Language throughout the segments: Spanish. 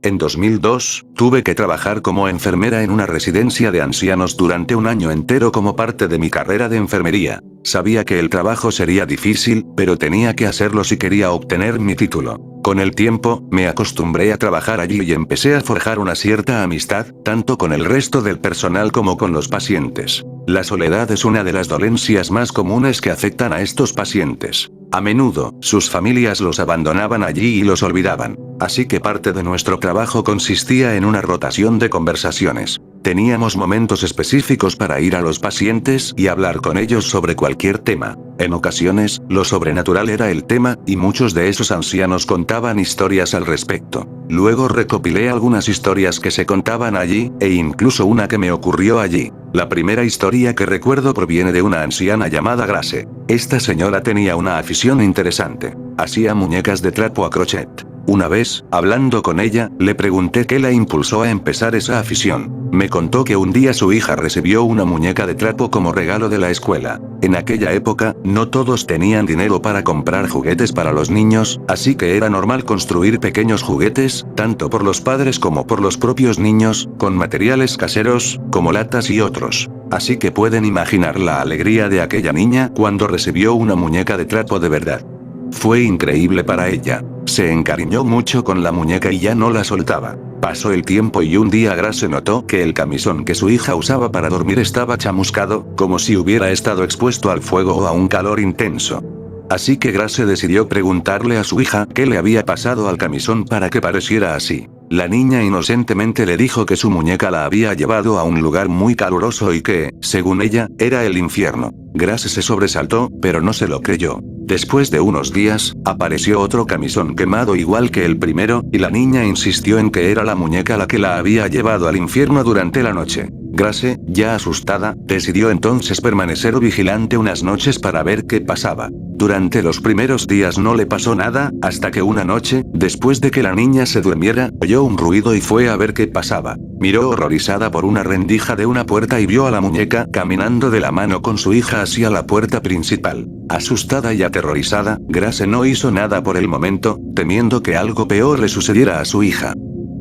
En 2002, tuve que trabajar como enfermera en una residencia de ancianos durante un año entero como parte de mi carrera de enfermería. Sabía que el trabajo sería difícil, pero tenía que hacerlo si quería obtener mi título. Con el tiempo, me acostumbré a trabajar allí y empecé a forjar una cierta amistad, tanto con el resto del personal como con los pacientes. La soledad es una de las dolencias más comunes que afectan a estos pacientes. A menudo, sus familias los abandonaban allí y los olvidaban. Así que parte de nuestro trabajo consistía en una rotación de conversaciones. Teníamos momentos específicos para ir a los pacientes y hablar con ellos sobre cualquier tema. En ocasiones, lo sobrenatural era el tema, y muchos de esos ancianos contaban historias al respecto. Luego recopilé algunas historias que se contaban allí, e incluso una que me ocurrió allí. La primera historia que recuerdo proviene de una anciana llamada Grace. Esta señora tenía una afición interesante. Hacía muñecas de trapo a crochet. Una vez, hablando con ella, le pregunté qué la impulsó a empezar esa afición. Me contó que un día su hija recibió una muñeca de trapo como regalo de la escuela. En aquella época, no todos tenían dinero para comprar juguetes para los niños, así que era normal construir pequeños juguetes, tanto por los padres como por los propios niños, con materiales caseros, como latas y otros. Así que pueden imaginar la alegría de aquella niña cuando recibió una muñeca de trapo de verdad. Fue increíble para ella. Se encariñó mucho con la muñeca y ya no la soltaba. Pasó el tiempo y un día Grace notó que el camisón que su hija usaba para dormir estaba chamuscado, como si hubiera estado expuesto al fuego o a un calor intenso. Así que Grace decidió preguntarle a su hija qué le había pasado al camisón para que pareciera así. La niña inocentemente le dijo que su muñeca la había llevado a un lugar muy caluroso y que, según ella, era el infierno. Grace se sobresaltó, pero no se lo creyó. Después de unos días, apareció otro camisón quemado igual que el primero, y la niña insistió en que era la muñeca la que la había llevado al infierno durante la noche. Grace, ya asustada, decidió entonces permanecer vigilante unas noches para ver qué pasaba. Durante los primeros días no le pasó nada, hasta que una noche, después de que la niña se durmiera, oyó un ruido y fue a ver qué pasaba. Miró horrorizada por una rendija de una puerta y vio a la muñeca caminando de la mano con su hija hacia la puerta principal. Asustada y aterrorizada, Grace no hizo nada por el momento, temiendo que algo peor le sucediera a su hija.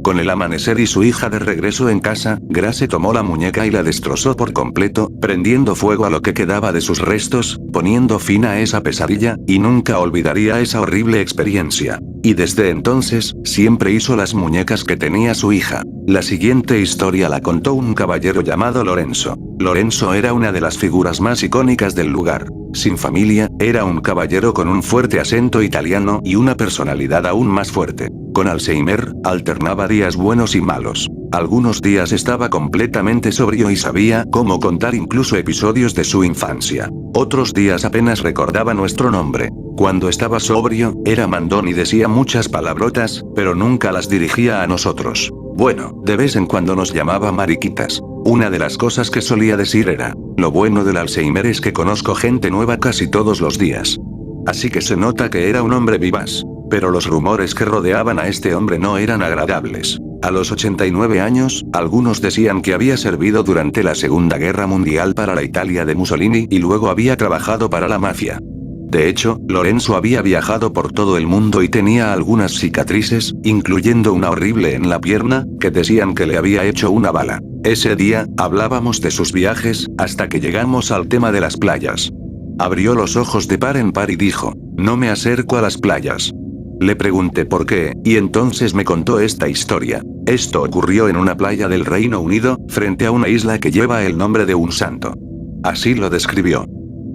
Con el amanecer y su hija de regreso en casa, Grace tomó la muñeca y la destrozó por completo, prendiendo fuego a lo que quedaba de sus restos, poniendo fin a esa pesadilla, y nunca olvidaría esa horrible experiencia. Y desde entonces, siempre hizo las muñecas que tenía su hija. La siguiente historia la contó un caballero llamado Lorenzo. Lorenzo era una de las figuras más icónicas del lugar. Sin familia, era un caballero con un fuerte acento italiano y una personalidad aún más fuerte. Con Alzheimer, alternaba días buenos y malos. Algunos días estaba completamente sobrio y sabía cómo contar incluso episodios de su infancia. Otros días apenas recordaba nuestro nombre. Cuando estaba sobrio, era mandón y decía muchas palabrotas, pero nunca las dirigía a nosotros. Bueno, de vez en cuando nos llamaba mariquitas. Una de las cosas que solía decir era: lo bueno del Alzheimer es que conozco gente nueva casi todos los días. Así que se nota que era un hombre vivaz. Pero los rumores que rodeaban a este hombre no eran agradables. A los 89 años, algunos decían que había servido durante la Segunda Guerra Mundial para la Italia de Mussolini y luego había trabajado para la mafia. De hecho, Lorenzo había viajado por todo el mundo y tenía algunas cicatrices, incluyendo una horrible en la pierna, que decían que le había hecho una bala. Ese día, hablábamos de sus viajes, hasta que llegamos al tema de las playas. Abrió los ojos de par en par y dijo: no me acerco a las playas. Le pregunté por qué, y entonces me contó esta historia. Esto ocurrió en una playa del Reino Unido, frente a una isla que lleva el nombre de un santo. Así lo describió.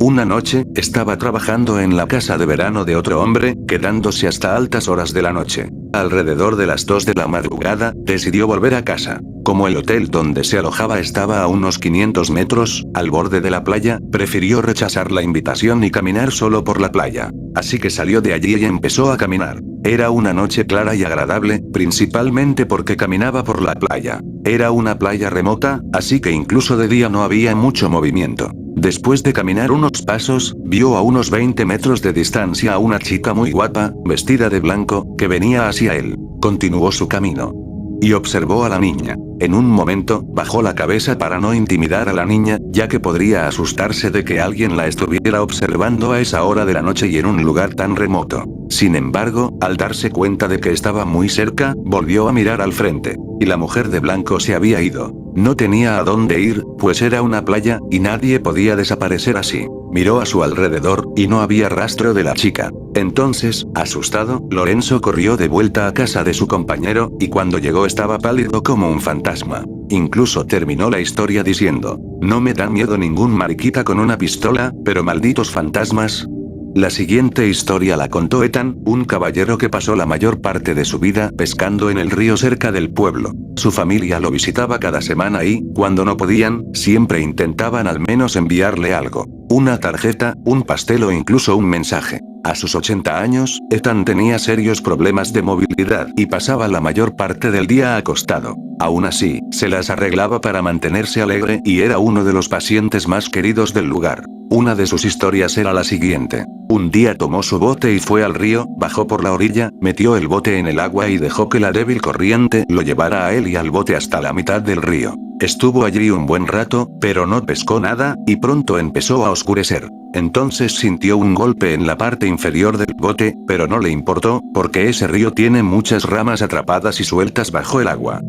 Una noche, estaba trabajando en la casa de verano de otro hombre, quedándose hasta altas horas de la noche. Alrededor de las 2 de la madrugada, decidió volver a casa. Como el hotel donde se alojaba estaba a unos 500 metros, al borde de la playa, prefirió rechazar la invitación y caminar solo por la playa. Así que salió de allí y empezó a caminar. Era una noche clara y agradable, principalmente porque caminaba por la playa. Era una playa remota, así que incluso de día no había mucho movimiento. Después de caminar unos pasos, vio a unos 20 metros de distancia a una chica muy guapa, vestida de blanco, que venía hacia él. Continuó su camino. y observó a la niña. En un momento, bajó la cabeza para no intimidar a la niña, ya que podría asustarse de que alguien la estuviera observando a esa hora de la noche y en un lugar tan remoto. Sin embargo, al darse cuenta de que estaba muy cerca, volvió a mirar al frente. Y la mujer de blanco se había ido. No tenía a dónde ir, pues era una playa, y nadie podía desaparecer así. Miró a su alrededor, y no había rastro de la chica. Entonces, asustado, Lorenzo corrió de vuelta a casa de su compañero, y cuando llegó estaba pálido como un fantasma. Incluso terminó la historia diciendo: "No me da miedo ningún mariquita con una pistola, pero malditos fantasmas". La siguiente historia la contó Ethan, un caballero que pasó la mayor parte de su vida pescando en el río cerca del pueblo. Su familia lo visitaba cada semana y, cuando no podían, siempre intentaban al menos enviarle algo. Una tarjeta, un pastel o incluso un mensaje. A sus 80 años, Ethan tenía serios problemas de movilidad y pasaba la mayor parte del día acostado. Aún así, se las arreglaba para mantenerse alegre y era uno de los pacientes más queridos del lugar. Una de sus historias era la siguiente. Un día tomó su bote y fue al río, bajó por la orilla, metió el bote en el agua y dejó que la débil corriente lo llevara a él y al bote hasta la mitad del río. Estuvo allí un buen rato, pero no pescó nada, y pronto empezó a oscurecer. Entonces sintió un golpe en la parte inferior del bote, pero no le importó, porque ese río tiene muchas ramas atrapadas y sueltas bajo el agua.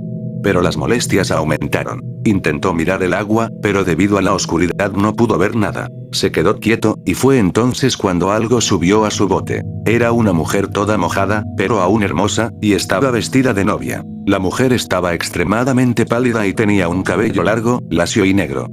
Pero las molestias aumentaron. Intentó mirar el agua, pero debido a la oscuridad no pudo ver nada. Se quedó quieto, y fue entonces cuando algo subió a su bote. Era una mujer toda mojada, pero aún hermosa, y estaba vestida de novia. La mujer estaba extremadamente pálida y tenía un cabello largo, lacio y negro.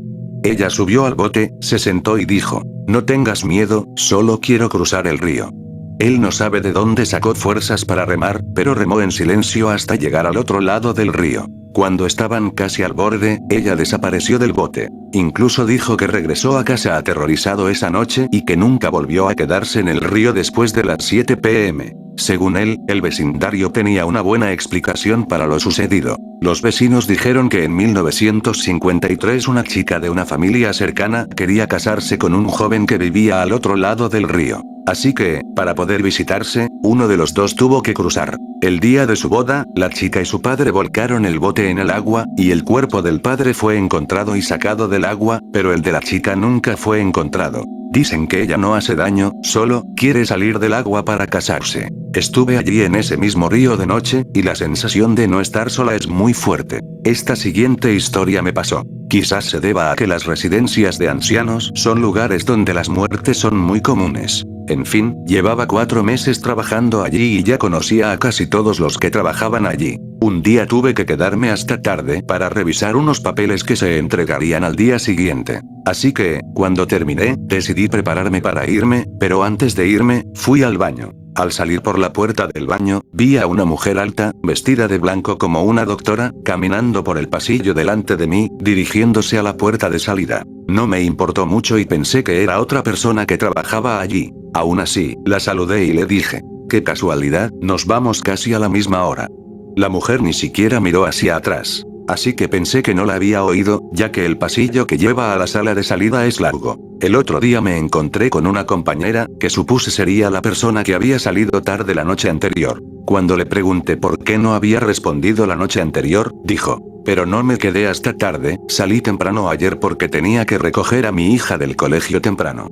Ella subió al bote, se sentó y dijo: "No tengas miedo, solo quiero cruzar el río". Él no sabe de dónde sacó fuerzas para remar, pero remó en silencio hasta llegar al otro lado del río. Cuando estaban casi al borde, ella desapareció del bote. Incluso dijo que regresó a casa aterrorizado esa noche y que nunca volvió a quedarse en el río después de las 7 p.m. Según él, el vecindario tenía una buena explicación para lo sucedido. Los vecinos dijeron que en 1953 una chica de una familia cercana quería casarse con un joven que vivía al otro lado del río. Así que, para poder visitarse, uno de los dos tuvo que cruzar. El día de su boda, la chica y su padre volcaron el bote en el agua, y el cuerpo del padre fue encontrado y sacado del agua, pero el de la chica nunca fue encontrado. Dicen que ella no hace daño, solo quiere salir del agua para casarse. Estuve allí en ese mismo río de noche, y la sensación de no estar sola es muy fuerte. Esta siguiente historia me pasó. Quizás se deba a que las residencias de ancianos son lugares donde las muertes son muy comunes. En fin, llevaba 4 meses trabajando allí y ya conocía a casi todos los que trabajaban allí. Un día tuve que quedarme hasta tarde para revisar unos papeles que se entregarían al día siguiente. Así que, cuando terminé, decidí prepararme para irme, pero antes de irme, fui al baño. Al salir por la puerta del baño, vi a una mujer alta, vestida de blanco como una doctora, caminando por el pasillo delante de mí, dirigiéndose a la puerta de salida. No me importó mucho y pensé que era otra persona que trabajaba allí. Aún así, la saludé y le dije: "Qué casualidad, nos vamos casi a la misma hora". La mujer ni siquiera miró hacia atrás. Así que pensé que no la había oído, ya que el pasillo que lleva a la sala de salida es largo. El otro día me encontré con una compañera, que supuse sería la persona que había salido tarde la noche anterior. Cuando le pregunté por qué no había respondido la noche anterior, dijo: "Pero no me quedé hasta tarde, salí temprano ayer porque tenía que recoger a mi hija del colegio temprano".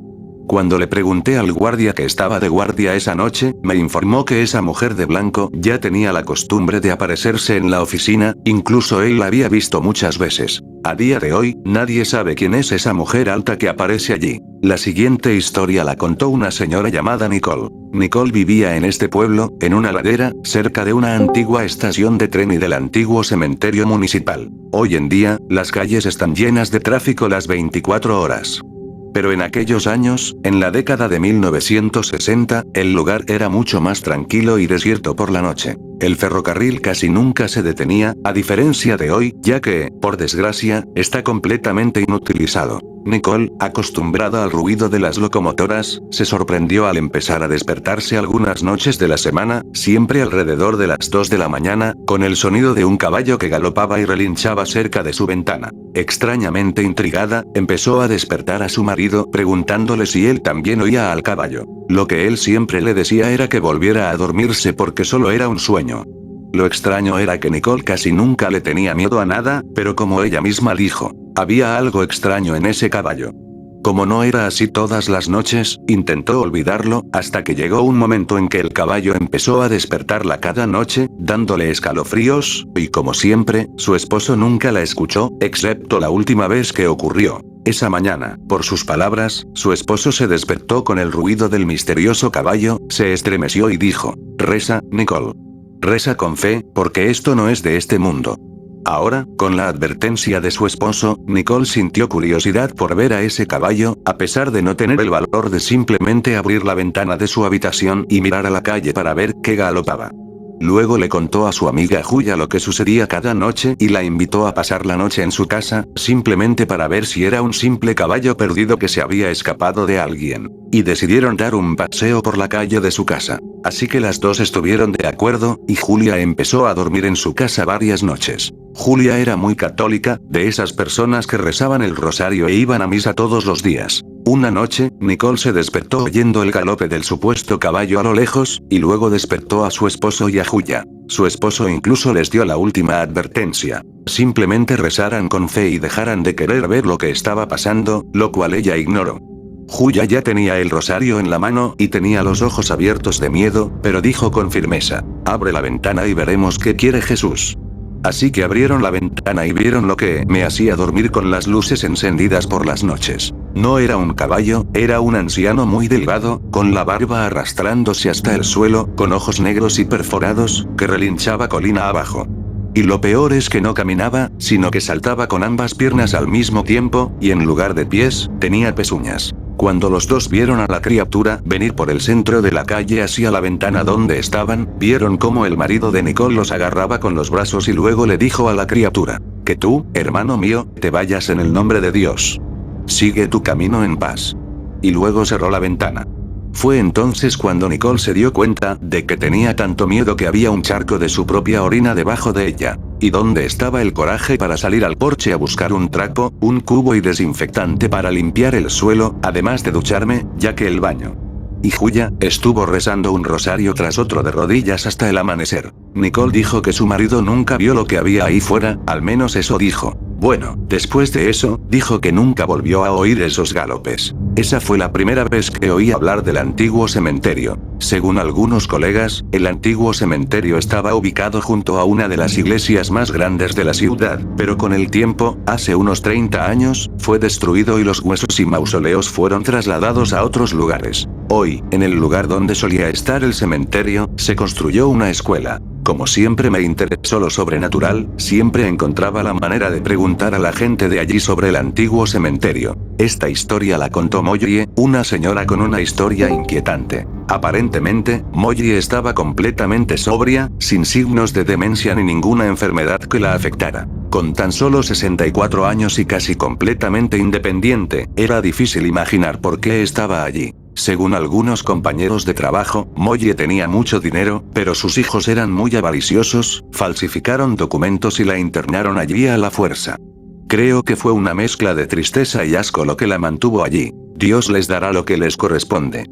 Cuando le pregunté al guardia que estaba de guardia esa noche, me informó que esa mujer de blanco ya tenía la costumbre de aparecerse en la oficina, incluso él la había visto muchas veces. A día de hoy, nadie sabe quién es esa mujer alta que aparece allí. La siguiente historia la contó una señora llamada Nicole. Nicole vivía en este pueblo, en una ladera, cerca de una antigua estación de tren y del antiguo cementerio municipal. Hoy en día, las calles están llenas de tráfico las 24 horas. Pero en aquellos años, en la década de 1960, el lugar era mucho más tranquilo y desierto por la noche. El ferrocarril casi nunca se detenía, a diferencia de hoy, ya que, por desgracia, está completamente inutilizado. Nicole, acostumbrada al ruido de las locomotoras, se sorprendió al empezar a despertarse algunas noches de la semana, siempre alrededor de las 2 de la mañana, con el sonido de un caballo que galopaba y relinchaba cerca de su ventana. Extrañamente intrigada, empezó a despertar a su marido preguntándole si él también oía al caballo. Lo que él siempre le decía era que volviera a dormirse porque solo era un sueño. Lo extraño era que Nicole casi nunca le tenía miedo a nada, pero como ella misma dijo, había algo extraño en ese caballo. Como no era así todas las noches, intentó olvidarlo, hasta que llegó un momento en que el caballo empezó a despertarla cada noche, dándole escalofríos, y como siempre, su esposo nunca la escuchó, excepto la última vez que ocurrió. Esa mañana, por sus palabras, su esposo se despertó con el ruido del misterioso caballo, se estremeció y dijo, «Reza, Nicole. Reza con fe, porque esto no es de este mundo». Ahora, con la advertencia de su esposo, Nicole sintió curiosidad por ver a ese caballo, a pesar de no tener el valor de simplemente abrir la ventana de su habitación y mirar a la calle para ver qué galopaba. Luego le contó a su amiga Julia lo que sucedía cada noche y la invitó a pasar la noche en su casa, simplemente para ver si era un simple caballo perdido que se había escapado de alguien. Y decidieron dar un paseo por la calle de su casa. Así que las dos estuvieron de acuerdo, y Julia empezó a dormir en su casa varias noches. Julia era muy católica, de esas personas que rezaban el rosario e iban a misa todos los días. Una noche, Nicole se despertó oyendo el galope del supuesto caballo a lo lejos, y luego despertó a su esposo y a Julia. Su esposo incluso les dio la última advertencia. Simplemente rezaran con fe y dejaran de querer ver lo que estaba pasando, lo cual ella ignoró. Julia ya tenía el rosario en la mano y tenía los ojos abiertos de miedo, pero dijo con firmeza, «Abre la ventana y veremos qué quiere Jesús». Así que abrieron la ventana y vieron lo que me hacía dormir con las luces encendidas por las noches. No era un caballo, era un anciano muy delgado, con la barba arrastrándose hasta el suelo, con ojos negros y perforados, que relinchaba colina abajo. Y lo peor es que no caminaba, sino que saltaba con ambas piernas al mismo tiempo, y en lugar de pies, tenía pezuñas. Cuando los dos vieron a la criatura venir por el centro de la calle hacia la ventana donde estaban, vieron cómo el marido de Nicole los agarraba con los brazos y luego le dijo a la criatura, «Que tú, hermano mío, te vayas en el nombre de Dios. Sigue tu camino en paz». Y luego cerró la ventana. Fue entonces cuando Nicole se dio cuenta de que tenía tanto miedo que había un charco de su propia orina debajo de ella. ¿Y dónde estaba el coraje para salir al porche a buscar un trapo, un cubo y desinfectante para limpiar el suelo, además de ducharme, ya que el baño? Y Julia estuvo rezando un rosario tras otro de rodillas hasta el amanecer. Nicole dijo que su marido nunca vio lo que había ahí fuera, al menos eso dijo. Bueno, después de eso, dijo que nunca volvió a oír esos galopes. Esa fue la primera vez que oí hablar del antiguo cementerio. Según algunos colegas, el antiguo cementerio estaba ubicado junto a una de las iglesias más grandes de la ciudad, pero con el tiempo, hace unos 30 años, fue destruido y los huesos y mausoleos fueron trasladados a otros lugares. Hoy, en el lugar donde solía estar el cementerio, se construyó una escuela. Como siempre me interesó lo sobrenatural, siempre encontraba la manera de preguntar a la gente de allí sobre el antiguo cementerio. Esta historia la contó Molly, una señora con una historia inquietante. Aparentemente, Molly estaba completamente sobria, sin signos de demencia ni ninguna enfermedad que la afectara. Con tan solo 64 años y casi completamente independiente, era difícil imaginar por qué estaba allí. Según algunos compañeros de trabajo, Molly tenía mucho dinero, pero sus hijos eran muy avariciosos, falsificaron documentos y la internaron allí a la fuerza. Creo que fue una mezcla de tristeza y asco lo que la mantuvo allí. Dios les dará lo que les corresponde.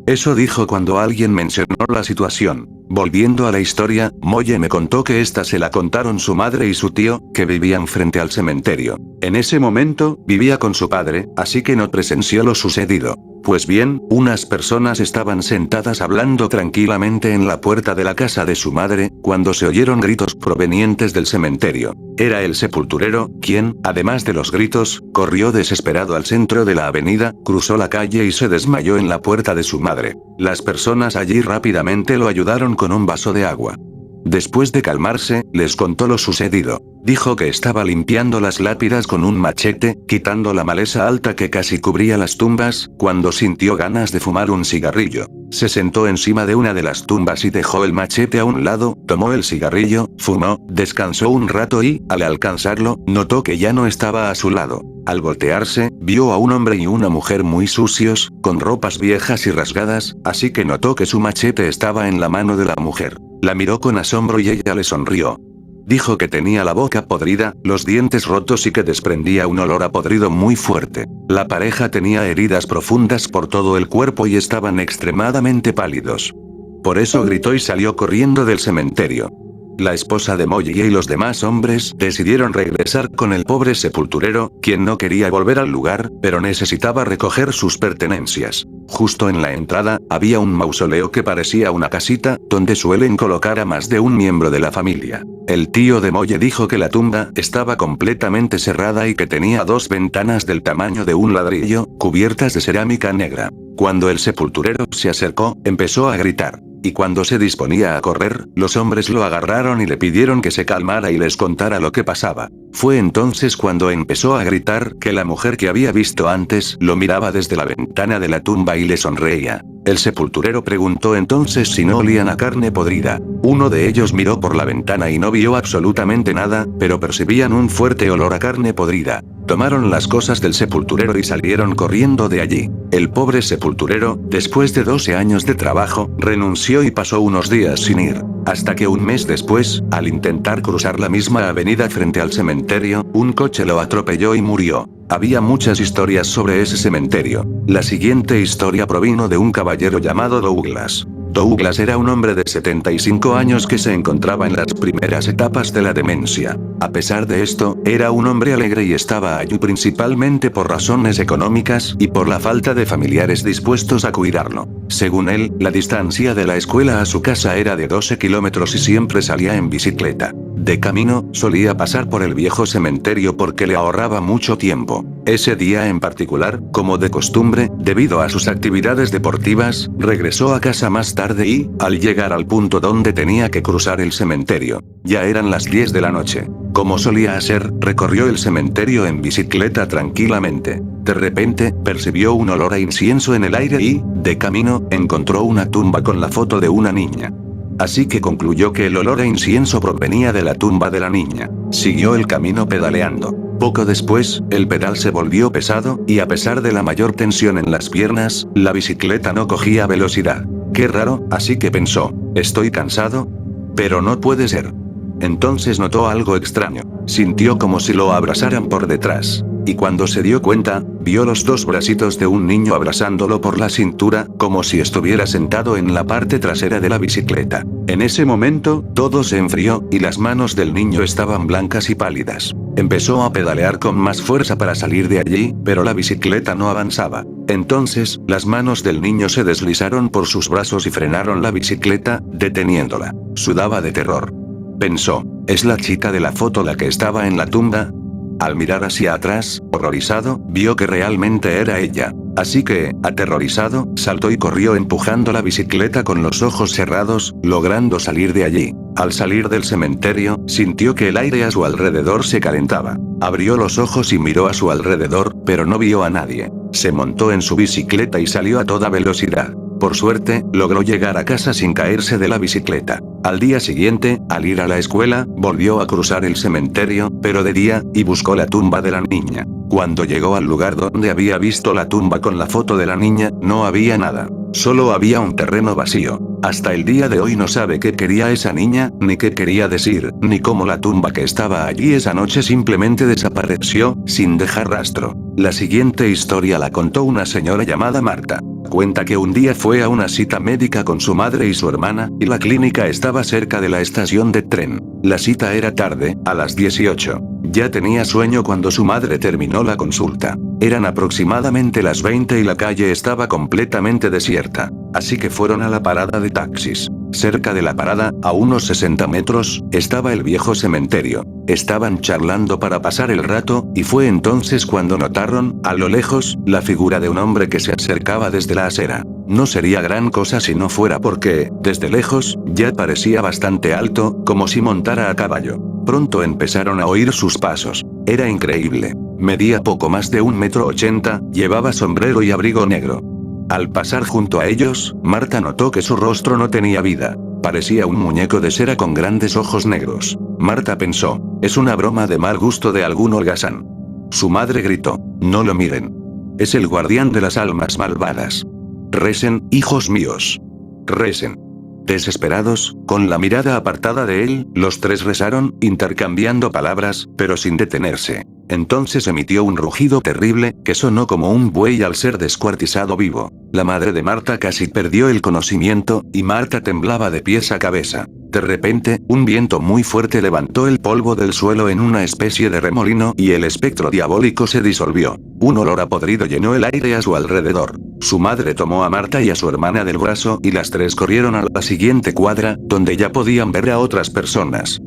Eso dijo cuando alguien mencionó la situación. Volviendo a la historia, Molly me contó que esta se la contaron su madre y su tío, que vivían frente al cementerio. En ese momento, vivía con su padre, así que no presenció lo sucedido. Pues bien, unas personas estaban sentadas hablando tranquilamente en la puerta de la casa de su madre, cuando se oyeron gritos provenientes del cementerio. Era el sepulturero, quien, además de los gritos, corrió desesperado al centro de la avenida, cruzó la calle y se desmayó en la puerta de su madre. Las personas allí rápidamente lo ayudaron con un vaso de agua. Después de calmarse, les contó lo sucedido. Dijo que estaba limpiando las lápidas con un machete, quitando la maleza alta que casi cubría las tumbas, cuando sintió ganas de fumar un cigarrillo. Se sentó encima de una de las tumbas y dejó el machete a un lado, tomó el cigarrillo, fumó, descansó un rato y, al alcanzarlo, notó que ya no estaba a su lado. Al voltearse, vio a un hombre y una mujer muy sucios, con ropas viejas y rasgadas, así que notó que su machete estaba en la mano de la mujer. La miró con asombro y ella le sonrió. Dijo que tenía la boca podrida, los dientes rotos y que desprendía un olor a podrido muy fuerte. La pareja tenía heridas profundas por todo el cuerpo y estaban extremadamente pálidos. Por eso gritó y salió corriendo del cementerio. La esposa de Molly y los demás hombres decidieron regresar con el pobre sepulturero, quien no quería volver al lugar, pero necesitaba recoger sus pertenencias. Justo en la entrada, había un mausoleo que parecía una casita, donde suelen colocar a más de un miembro de la familia. El tío de Molly dijo que la tumba estaba completamente cerrada y que tenía 2 ventanas del tamaño de un ladrillo, cubiertas de cerámica negra. Cuando el sepulturero se acercó, empezó a gritar. Y cuando se disponía a correr, los hombres lo agarraron y le pidieron que se calmara y les contara lo que pasaba. Fue entonces cuando empezó a gritar que la mujer que había visto antes lo miraba desde la ventana de la tumba y le sonreía. El sepulturero preguntó entonces si no olían a carne podrida. Uno de ellos miró por la ventana y no vio absolutamente nada, pero percibían un fuerte olor a carne podrida. Tomaron las cosas del sepulturero y salieron corriendo de allí. El pobre sepulturero, después de 12 años de trabajo, renunció y pasó unos días sin ir. Hasta que un mes después, al intentar cruzar la misma avenida frente al cementerio, un coche lo atropelló y murió. Había muchas historias sobre ese cementerio. La siguiente historia provino de un caballero llamado Douglas. Douglas era un hombre de 75 años que se encontraba en las primeras etapas de la demencia. A pesar de esto, era un hombre alegre y estaba allí principalmente por razones económicas y por la falta de familiares dispuestos a cuidarlo. Según él, la distancia de la escuela a su casa era de 12 kilómetros y siempre salía en bicicleta. De camino, solía pasar por el viejo cementerio porque le ahorraba mucho tiempo. Ese día en particular, como de costumbre, debido a sus actividades deportivas, regresó a casa más tarde y, al llegar al punto donde tenía que cruzar el cementerio, ya eran las 10 de la noche. Como solía hacer, recorrió el cementerio en bicicleta tranquilamente. De repente, percibió un olor a incienso en el aire y, de camino, encontró una tumba con la foto de una niña. Así que concluyó que el olor a incienso provenía de la tumba de la niña. Siguió el camino pedaleando. Poco después, el pedal se volvió pesado, y a pesar de la mayor tensión en las piernas, la bicicleta no cogía velocidad. Qué raro, así que pensó, ¿estoy cansado? Pero no puede ser. Entonces notó algo extraño. Sintió como si lo abrazaran por detrás. Y cuando se dio cuenta, vio los 2 bracitos de un niño abrazándolo por la cintura, como si estuviera sentado en la parte trasera de la bicicleta. En ese momento, todo se enfrió, y las manos del niño estaban blancas y pálidas. Empezó a pedalear con más fuerza para salir de allí, pero la bicicleta no avanzaba. Entonces, las manos del niño se deslizaron por sus brazos y frenaron la bicicleta, deteniéndola. Sudaba de terror. Pensó, ¿es la chica de la foto la que estaba en la tumba? Al mirar hacia atrás, horrorizado, vio que realmente era ella. Así que, aterrorizado, saltó y corrió empujando la bicicleta con los ojos cerrados, logrando salir de allí. Al salir del cementerio, sintió que el aire a su alrededor se calentaba. Abrió los ojos y miró a su alrededor, pero no vio a nadie. Se montó en su bicicleta y salió a toda velocidad. Por suerte, logró llegar a casa sin caerse de la bicicleta. Al día siguiente, al ir a la escuela, volvió a cruzar el cementerio, pero de día, y buscó la tumba de la niña. Cuando llegó al lugar donde había visto la tumba con la foto de la niña, no había nada. Solo había un terreno vacío. Hasta el día de hoy no sabe qué quería esa niña, ni qué quería decir, ni cómo la tumba que estaba allí esa noche simplemente desapareció, sin dejar rastro. La siguiente historia la contó una señora llamada Marta. Cuenta que un día fue a una cita médica con su madre y su hermana, y la clínica estaba cerca de la estación de tren. La cita era tarde, a las 18. Ya tenía sueño cuando su madre terminó la consulta. Eran aproximadamente las 20 y la calle estaba completamente desierta. Así que fueron a la parada de taxis. Cerca de la parada, a unos 60 metros, estaba el viejo cementerio. Estaban charlando para pasar el rato, y fue entonces cuando notaron, a lo lejos, la figura de un hombre que se acercaba desde la acera. No sería gran cosa si no fuera porque, desde lejos, ya parecía bastante alto, como si montara a caballo. Pronto empezaron a oír sus pasos. Era increíble. Medía poco más de 1,80 m, llevaba sombrero y abrigo negro. Al pasar junto a ellos, Marta notó que su rostro no tenía vida. Parecía un muñeco de cera con grandes ojos negros. Marta pensó, es una broma de mal gusto de algún holgazán. Su madre gritó, no lo miren. Es el guardián de las almas malvadas. Recen, hijos míos. Recen. Desesperados, con la mirada apartada de él, los 3 rezaron, intercambiando palabras, pero sin detenerse. Entonces emitió un rugido terrible, que sonó como un buey al ser descuartizado vivo. La madre de Marta casi perdió el conocimiento, y Marta temblaba de pies a cabeza. De repente, un viento muy fuerte levantó el polvo del suelo en una especie de remolino y el espectro diabólico se disolvió. Un olor a podrido llenó el aire a su alrededor. Su madre tomó a Marta y a su hermana del brazo y las tres corrieron a la siguiente cuadra, donde ya podían ver a otras personas.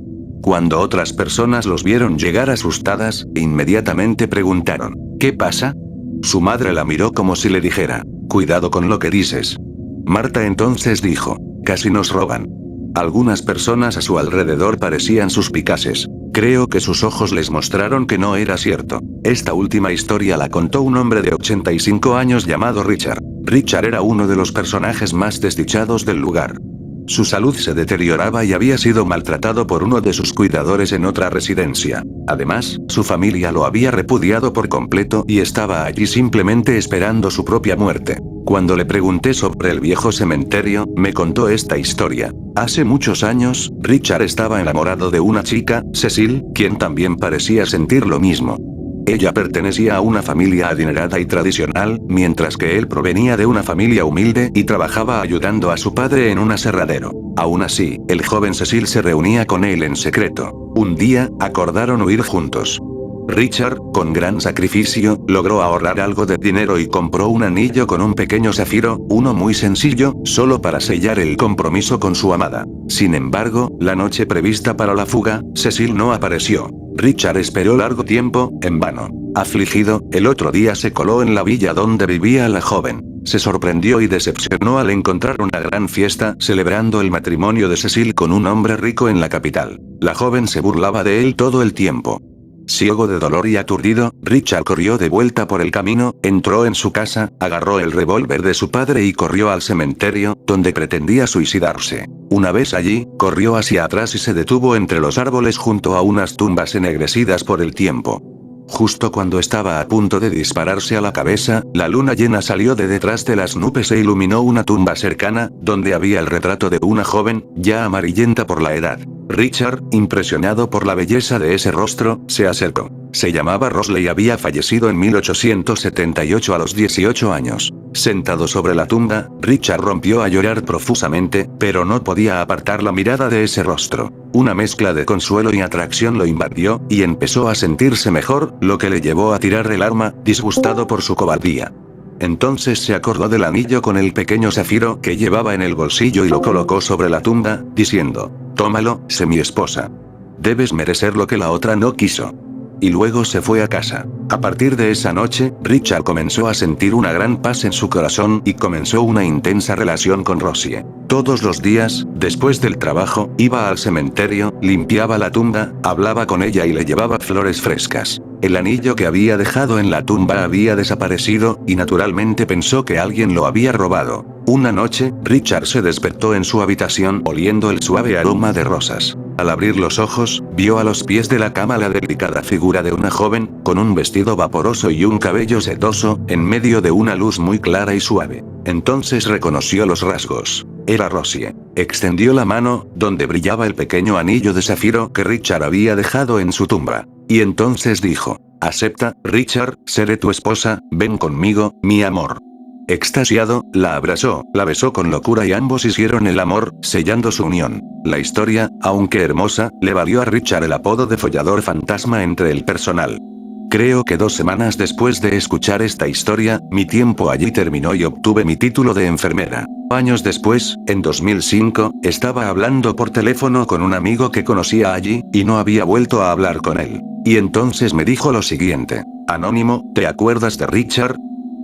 Cuando otras personas los vieron llegar asustadas, inmediatamente preguntaron, ¿qué pasa? Su madre la miró como si le dijera, cuidado con lo que dices. Marta entonces dijo, casi nos roban. Algunas personas a su alrededor parecían suspicaces. Creo que sus ojos les mostraron que no era cierto. Esta última historia la contó un hombre de 85 años llamado Richard. Richard era uno de los personajes más desdichados del lugar. Su salud se deterioraba y había sido maltratado por uno de sus cuidadores en otra residencia. Además, su familia lo había repudiado por completo y estaba allí simplemente esperando su propia muerte. Cuando le pregunté sobre el viejo cementerio, me contó esta historia. Hace muchos años, Richard estaba enamorado de una chica, Cecil, quien también parecía sentir lo mismo. Ella pertenecía a una familia adinerada y tradicional, mientras que él provenía de una familia humilde y trabajaba ayudando a su padre en un aserradero. Aún así, el joven Cecil se reunía con él en secreto. Un día, acordaron huir juntos. Richard, con gran sacrificio, logró ahorrar algo de dinero y compró un anillo con un pequeño zafiro, uno muy sencillo, solo para sellar el compromiso con su amada. Sin embargo, la noche prevista para la fuga, Cecil no apareció. Richard esperó largo tiempo, en vano. Afligido, el otro día se coló en la villa donde vivía la joven. Se sorprendió y decepcionó al encontrar una gran fiesta celebrando el matrimonio de Cecil con un hombre rico en la capital. La joven se burlaba de él todo el tiempo. Ciego de dolor y aturdido, Richard corrió de vuelta por el camino, entró en su casa, agarró el revólver de su padre y corrió al cementerio, donde pretendía suicidarse. Una vez allí, corrió hacia atrás y se detuvo entre los árboles junto a unas tumbas ennegrecidas por el tiempo. Justo cuando estaba a punto de dispararse a la cabeza, la luna llena salió de detrás de las nubes e iluminó una tumba cercana, donde había el retrato de una joven, ya amarillenta por la edad. Richard, impresionado por la belleza de ese rostro, se acercó. Se llamaba Rosley y había fallecido en 1878 a los 18 años. Sentado sobre la tumba, Richard rompió a llorar profusamente, pero no podía apartar la mirada de ese rostro. Una mezcla de consuelo y atracción lo invadió, y empezó a sentirse mejor, lo que le llevó a tirar el arma, disgustado por su cobardía. Entonces se acordó del anillo con el pequeño zafiro que llevaba en el bolsillo y lo colocó sobre la tumba, diciendo, «Tómalo, sé mi esposa. Debes merecer lo que la otra no quiso». Y luego se fue a casa. A partir de esa noche, Richard comenzó a sentir una gran paz en su corazón y comenzó una intensa relación con Rosie. Todos los días, después del trabajo, iba al cementerio, limpiaba la tumba, hablaba con ella y le llevaba flores frescas. El anillo que había dejado en la tumba había desaparecido, y naturalmente pensó que alguien lo había robado. Una noche, Richard se despertó en su habitación oliendo el suave aroma de rosas. Al abrir los ojos, vio a los pies de la cama la delicada figura de una joven, con un vestido vaporoso y un cabello sedoso, en medio de una luz muy clara y suave. Entonces reconoció los rasgos. Era Rosie. Extendió la mano, donde brillaba el pequeño anillo de zafiro que Richard había dejado en su tumba. Y entonces dijo, «Acepta, Richard, seré tu esposa, ven conmigo, mi amor». Extasiado, la abrazó, la besó con locura y ambos hicieron el amor, sellando su unión. La historia, aunque hermosa, le valió a Richard el apodo de follador fantasma entre el personal. Creo que 2 semanas después de escuchar esta historia, mi tiempo allí terminó y obtuve mi título de enfermera. Años después, en 2005, estaba hablando por teléfono con un amigo que conocía allí, y no había vuelto a hablar con él. Y entonces me dijo lo siguiente. Anónimo, ¿te acuerdas de Richard?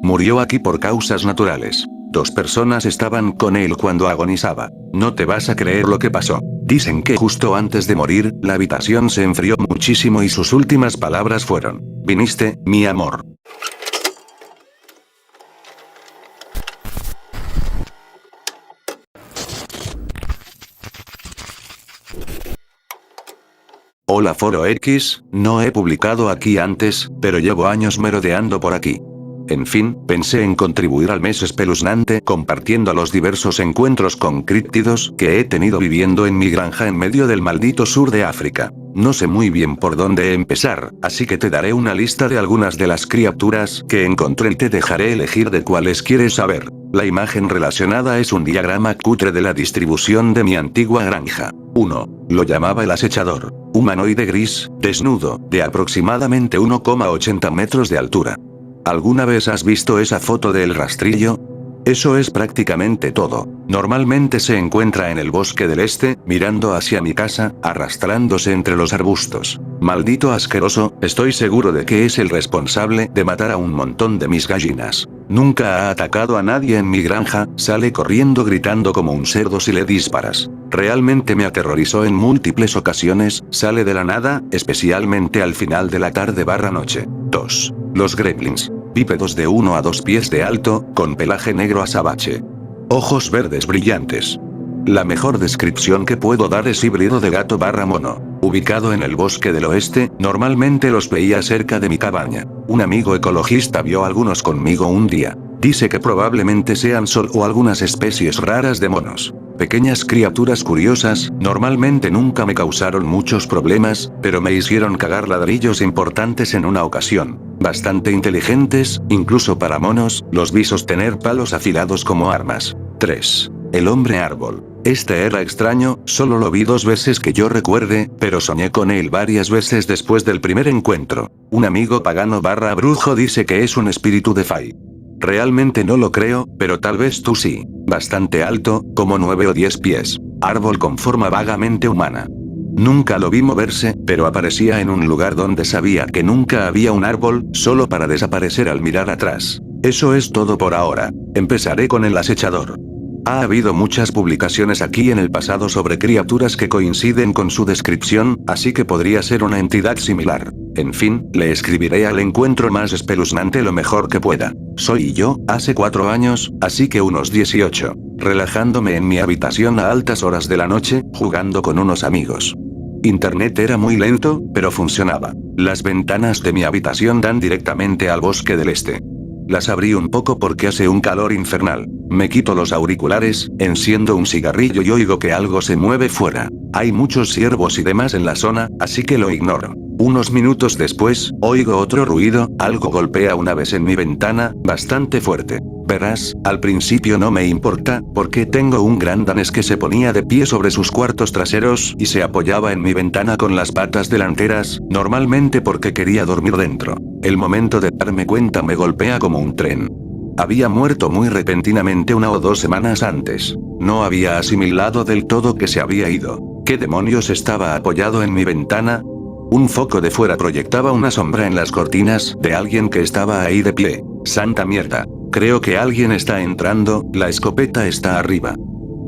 Murió aquí por causas naturales. 2 personas estaban con él cuando agonizaba. No te vas a creer lo que pasó. Dicen que justo antes de morir, la habitación se enfrió muchísimo y sus últimas palabras fueron, «Viniste, mi amor». Hola Foro X, no he publicado aquí antes, pero llevo años merodeando por aquí. En fin, pensé en contribuir al mes espeluznante compartiendo los diversos encuentros con críptidos que he tenido viviendo en mi granja en medio del maldito sur de África. No sé muy bien por dónde empezar, así que te daré una lista de algunas de las criaturas que encontré y te dejaré elegir de cuáles quieres saber. La imagen relacionada es un diagrama cutre de la distribución de mi antigua granja. 1. Lo llamaba el acechador. Humanoide gris, desnudo, de aproximadamente 1,80 metros de altura. ¿Alguna vez has visto esa foto del rastrillo? Eso es prácticamente todo. Normalmente se encuentra en el bosque del este, mirando hacia mi casa, arrastrándose entre los arbustos. Maldito asqueroso, estoy seguro de que es el responsable de matar a un montón de mis gallinas. Nunca ha atacado a nadie en mi granja, sale corriendo gritando como un cerdo si le disparas. Realmente me aterrorizó en múltiples ocasiones, sale de la nada, especialmente al final de la tarde/noche. 2. Los gremlins. Bípedos de 1 a 2 pies de alto, con pelaje negro azabache. Ojos verdes brillantes. La mejor descripción que puedo dar es híbrido de gato/mono. Ubicado en el bosque del oeste, normalmente los veía cerca de mi cabaña. Un amigo ecologista vio algunos conmigo un día. Dice que probablemente sean solo algunas especies raras de monos. Pequeñas criaturas curiosas, normalmente nunca me causaron muchos problemas, pero me hicieron cagar ladrillos importantes en una ocasión. Bastante inteligentes, incluso para monos, los vi sostener palos afilados como armas. 3. El hombre árbol. Este era extraño, solo lo vi 2 veces que yo recuerde, pero soñé con él varias veces después del primer encuentro. Un amigo pagano/brujo dice que es un espíritu de Fai. Realmente no lo creo, pero tal vez tú sí. Bastante alto, como 9 o 10 pies. Árbol con forma vagamente humana. Nunca lo vi moverse, pero aparecía en un lugar donde sabía que nunca había un árbol, solo para desaparecer al mirar atrás. Eso es todo por ahora. Empezaré con el acechador. Ha habido muchas publicaciones aquí en el pasado sobre criaturas que coinciden con su descripción, así que podría ser una entidad similar. En fin, le escribiré al encuentro más espeluznante lo mejor que pueda. Soy yo, hace 4 años, así que unos 18. Relajándome en mi habitación a altas horas de la noche, jugando con unos amigos. Internet era muy lento, pero funcionaba. Las ventanas de mi habitación dan directamente al bosque del este. Las abrí un poco porque hace un calor infernal. Me quito los auriculares, enciendo un cigarrillo y oigo que algo se mueve fuera. Hay muchos ciervos y demás en la zona, así que lo ignoro. Unos minutos después, oigo otro ruido, algo golpea una vez en mi ventana, bastante fuerte. Verás, al principio no me importa, porque tengo un gran danés que se ponía de pie sobre sus cuartos traseros y se apoyaba en mi ventana con las patas delanteras, normalmente porque quería dormir dentro. El momento de darme cuenta me golpea como un tren. Había muerto muy repentinamente 1 o 2 semanas antes. No había asimilado del todo que se había ido. ¿Qué demonios estaba apoyado en mi ventana? Un foco de fuera proyectaba una sombra en las cortinas de alguien que estaba ahí de pie. ¡Santa mierda! Creo que alguien está entrando, la escopeta está arriba.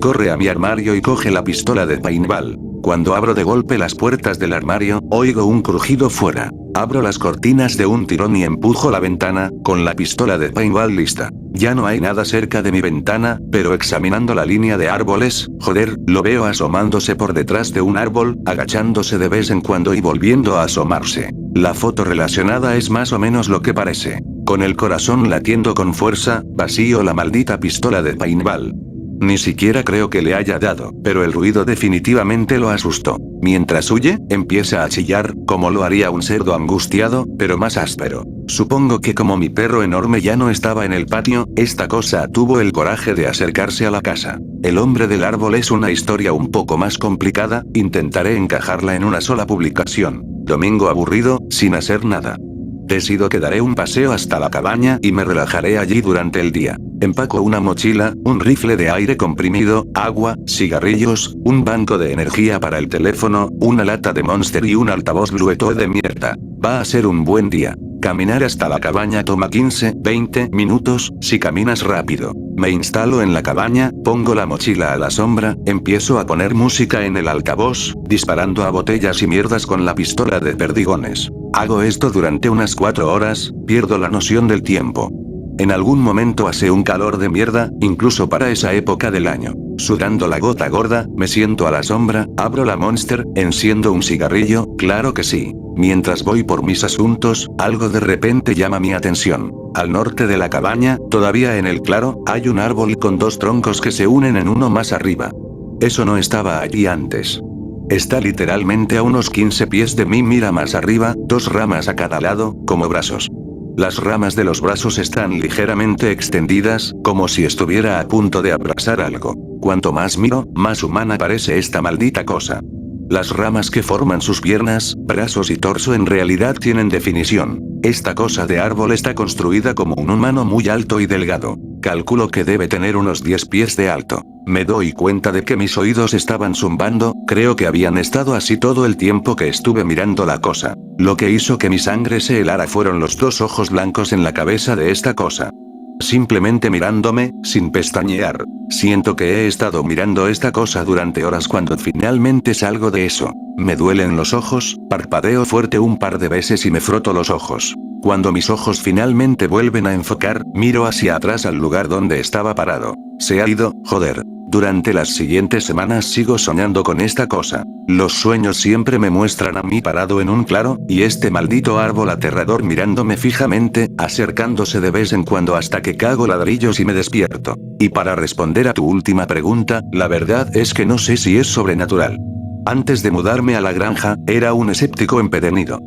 Corre a mi armario y coge la pistola de paintball. Cuando abro de golpe las puertas del armario, oigo un crujido fuera. Abro las cortinas de un tirón y empujo la ventana, con la pistola de paintball lista. Ya no hay nada cerca de mi ventana, pero examinando la línea de árboles, joder, lo veo asomándose por detrás de un árbol, agachándose de vez en cuando y volviendo a asomarse. La foto relacionada es más o menos lo que parece. Con el corazón latiendo con fuerza, vacío la maldita pistola de paintball. Ni siquiera creo que le haya dado, pero el ruido definitivamente lo asustó. Mientras huye, empieza a chillar, como lo haría un cerdo angustiado, pero más áspero. Supongo que como mi perro enorme ya no estaba en el patio, esta cosa tuvo el coraje de acercarse a la casa. El hombre del árbol es una historia un poco más complicada, intentaré encajarla en una sola publicación. Domingo aburrido, sin hacer nada. Decido que daré un paseo hasta la cabaña y me relajaré allí durante el día. Empaco una mochila, un rifle de aire comprimido, agua, cigarrillos, un banco de energía para el teléfono, una lata de Monster y un altavoz Bluetooth de mierda. Va a ser un buen día. Caminar hasta la cabaña toma 15-20 minutos, si caminas rápido. Me instalo en la cabaña, pongo la mochila a la sombra, empiezo a poner música en el altavoz, disparando a botellas y mierdas con la pistola de perdigones. Hago esto durante unas 4 horas, pierdo la noción del tiempo. En algún momento hace un calor de mierda, incluso para esa época del año. Sudando la gota gorda, me siento a la sombra, abro la Monster, enciendo un cigarrillo, claro que sí. Mientras voy por mis asuntos, algo de repente llama mi atención. Al norte de la cabaña, todavía en el claro, hay un árbol con 2 troncos que se unen en uno más arriba. Eso no estaba allí antes. Está literalmente a unos 15 pies de mí, mira más arriba, 2 ramas a cada lado, como brazos. Las ramas de los brazos están ligeramente extendidas, como si estuviera a punto de abrazar algo. Cuanto más miro, más humana parece esta maldita cosa. Las ramas que forman sus piernas, brazos y torso en realidad tienen definición. Esta cosa de árbol está construida como un humano muy alto y delgado. Calculo que debe tener unos 10 pies de alto. Me doy cuenta de que mis oídos estaban zumbando, creo que habían estado así todo el tiempo que estuve mirando la cosa. Lo que hizo que mi sangre se helara fueron los 2 ojos blancos en la cabeza de esta cosa. Simplemente mirándome, sin pestañear. Siento que he estado mirando esta cosa durante horas cuando finalmente salgo de eso. Me duelen los ojos, parpadeo fuerte un par de veces y me froto los ojos. Cuando mis ojos finalmente vuelven a enfocar, miro hacia atrás al lugar donde estaba parado. Se ha ido, joder. Durante las siguientes semanas sigo soñando con esta cosa. Los sueños siempre me muestran a mí parado en un claro, y este maldito árbol aterrador mirándome fijamente, acercándose de vez en cuando hasta que cago ladrillos y me despierto. Y para responder a tu última pregunta, la verdad es que no sé si es sobrenatural. Antes de mudarme a la granja, era un escéptico empedernido.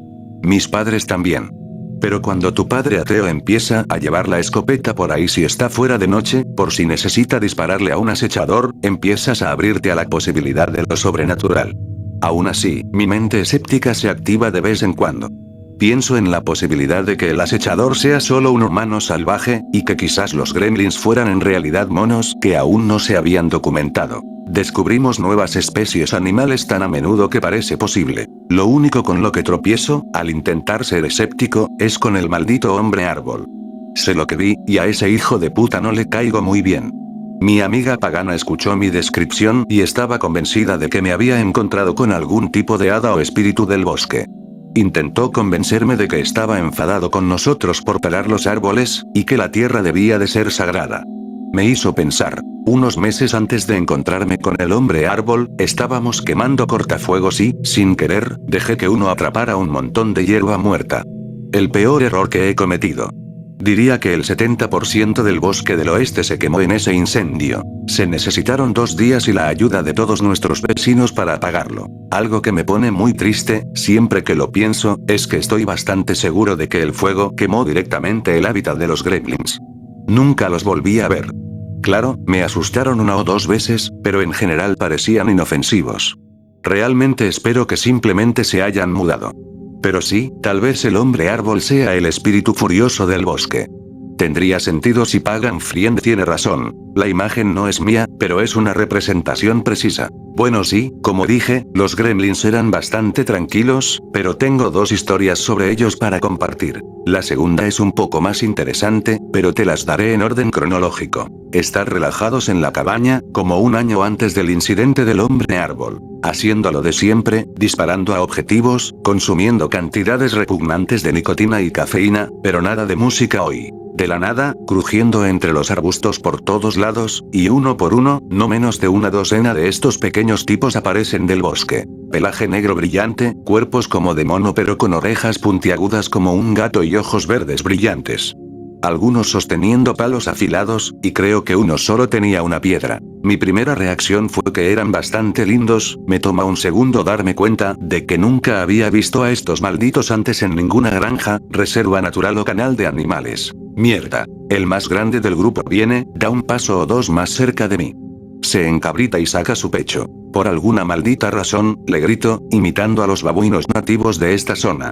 Mis padres también. Pero cuando tu padre ateo empieza a llevar la escopeta por ahí si está fuera de noche, por si necesita dispararle a un acechador, empiezas a abrirte a la posibilidad de lo sobrenatural. Aún así, mi mente escéptica se activa de vez en cuando. Pienso en la posibilidad de que el acechador sea solo un humano salvaje, y que quizás los gremlins fueran en realidad monos que aún no se habían documentado. Descubrimos nuevas especies animales tan a menudo que parece posible. Lo único con lo que tropiezo, al intentar ser escéptico, es con el maldito hombre árbol. Sé lo que vi, y a ese hijo de puta no le caigo muy bien. Mi amiga pagana escuchó mi descripción y estaba convencida de que me había encontrado con algún tipo de hada o espíritu del bosque. Intentó convencerme de que estaba enfadado con nosotros por talar los árboles, y que la tierra debía de ser sagrada. Me hizo pensar. Unos meses antes de encontrarme con el hombre árbol, estábamos quemando cortafuegos y, sin querer, dejé que uno atrapara un montón de hierba muerta. El peor error que he cometido. Diría que el 70% del bosque del oeste se quemó en ese incendio. Se necesitaron 2 días y la ayuda de todos nuestros vecinos para apagarlo. Algo que me pone muy triste, siempre que lo pienso, es que estoy bastante seguro de que el fuego quemó directamente el hábitat de los gremlins. Nunca los volví a ver. Claro, me asustaron 1 o 2 veces, pero en general parecían inofensivos. Realmente espero que simplemente se hayan mudado. Pero sí, tal vez el hombre árbol sea el espíritu furioso del bosque. Tendría sentido si Pagan Friend tiene razón. La imagen no es mía, pero es una representación precisa. Bueno sí, como dije, los gremlins eran bastante tranquilos, pero tengo 2 historias sobre ellos para compartir. La segunda es un poco más interesante, pero te las daré en orden cronológico. Estar relajados en la cabaña, como 1 año antes del incidente del hombre árbol. Haciendo lo de siempre, disparando a objetivos, consumiendo cantidades repugnantes de nicotina y cafeína, pero nada de música hoy. De la nada, crujiendo entre los arbustos por todos lados, y uno por uno, no menos de 1 docena de estos pequeños tipos aparecen del bosque. Pelaje negro brillante, cuerpos como de mono pero con orejas puntiagudas como un gato y ojos verdes brillantes. Algunos sosteniendo palos afilados, y creo que uno solo tenía una piedra. Mi primera reacción fue que eran bastante lindos, me toma un segundo darme cuenta de que nunca había visto a estos malditos antes en ninguna granja, reserva natural o canal de animales. Mierda. El más grande del grupo viene, da 1 paso o 2 más cerca de mí. Se encabrita y saca su pecho. Por alguna maldita razón, le grito, imitando a los babuinos nativos de esta zona.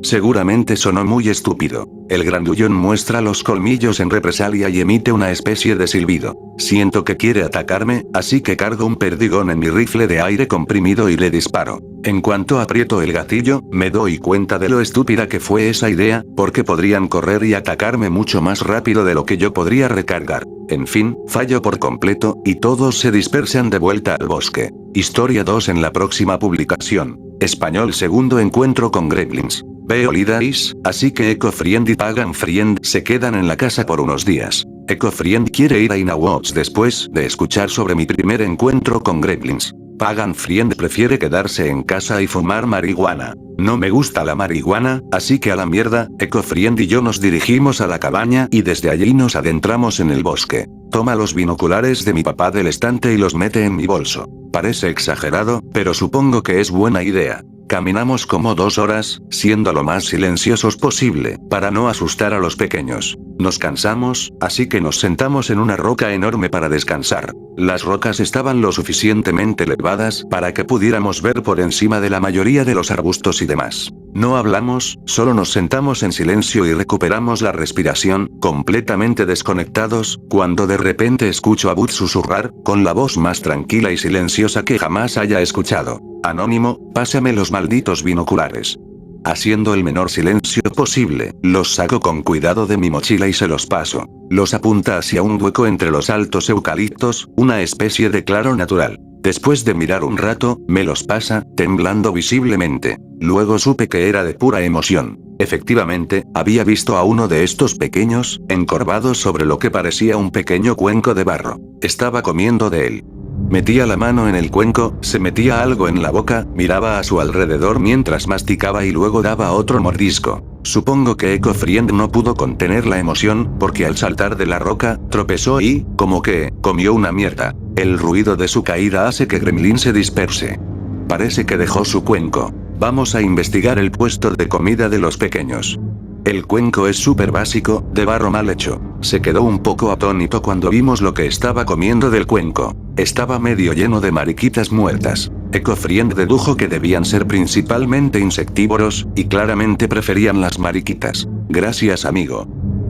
Seguramente sonó muy estúpido. El grandullón muestra los colmillos en represalia y emite una especie de silbido. Siento que quiere atacarme, así que cargo un perdigón en mi rifle de aire comprimido y le disparo. En cuanto aprieto el gatillo, me doy cuenta de lo estúpida que fue esa idea, porque podrían correr y atacarme mucho más rápido de lo que yo podría recargar. En fin, fallo por completo, y todos se dispersan de vuelta al bosque. Historia 2 en la próxima publicación. Español segundo encuentro con gremlins. Veo Lidays, así que Eco Friend y Pagan Friend se quedan en la casa por unos días. Eco Friend quiere ir a Inawatch después de escuchar sobre mi primer encuentro con gremlins. Pagan Friend prefiere quedarse en casa y fumar marihuana. No me gusta la marihuana, así que a la mierda, Eco Friend y yo nos dirigimos a la cabaña y desde allí nos adentramos en el bosque. Toma los binoculares de mi papá del estante y los mete en mi bolso. Parece exagerado, pero supongo que es buena idea. Caminamos como 2 horas, siendo lo más silenciosos posible, para no asustar a los pequeños. Nos cansamos, así que nos sentamos en una roca enorme para descansar. Las rocas estaban lo suficientemente elevadas para que pudiéramos ver por encima de la mayoría de los arbustos y demás. No hablamos, solo nos sentamos en silencio y recuperamos la respiración, completamente desconectados, cuando de repente escucho a Bud susurrar, con la voz más tranquila y silenciosa que jamás haya escuchado. Anónimo, pásame los malditos binoculares. Haciendo el menor silencio posible, los saco con cuidado de mi mochila y se los paso. Los apunta hacia un hueco entre los altos eucaliptos, una especie de claro natural. Después de mirar un rato, me los pasa, temblando visiblemente. Luego supe que era de pura emoción. Efectivamente, había visto a uno de estos pequeños, encorvados sobre lo que parecía un pequeño cuenco de barro. Estaba comiendo de él. Metía la mano en el cuenco, se metía algo en la boca, miraba a su alrededor mientras masticaba y luego daba otro mordisco. Supongo que Ecofriend no pudo contener la emoción, porque al saltar de la roca, tropezó y, como que, comió una mierda. El ruido de su caída hace que Gremlin se disperse. Parece que dejó su cuenco. Vamos a investigar el puesto de comida de los pequeños. El cuenco es súper básico, de barro mal hecho. Se quedó un poco atónito cuando vimos lo que estaba comiendo del cuenco. Estaba medio lleno de mariquitas muertas. Ecofriend dedujo que debían ser principalmente insectívoros, y claramente preferían las mariquitas. Gracias, amigo.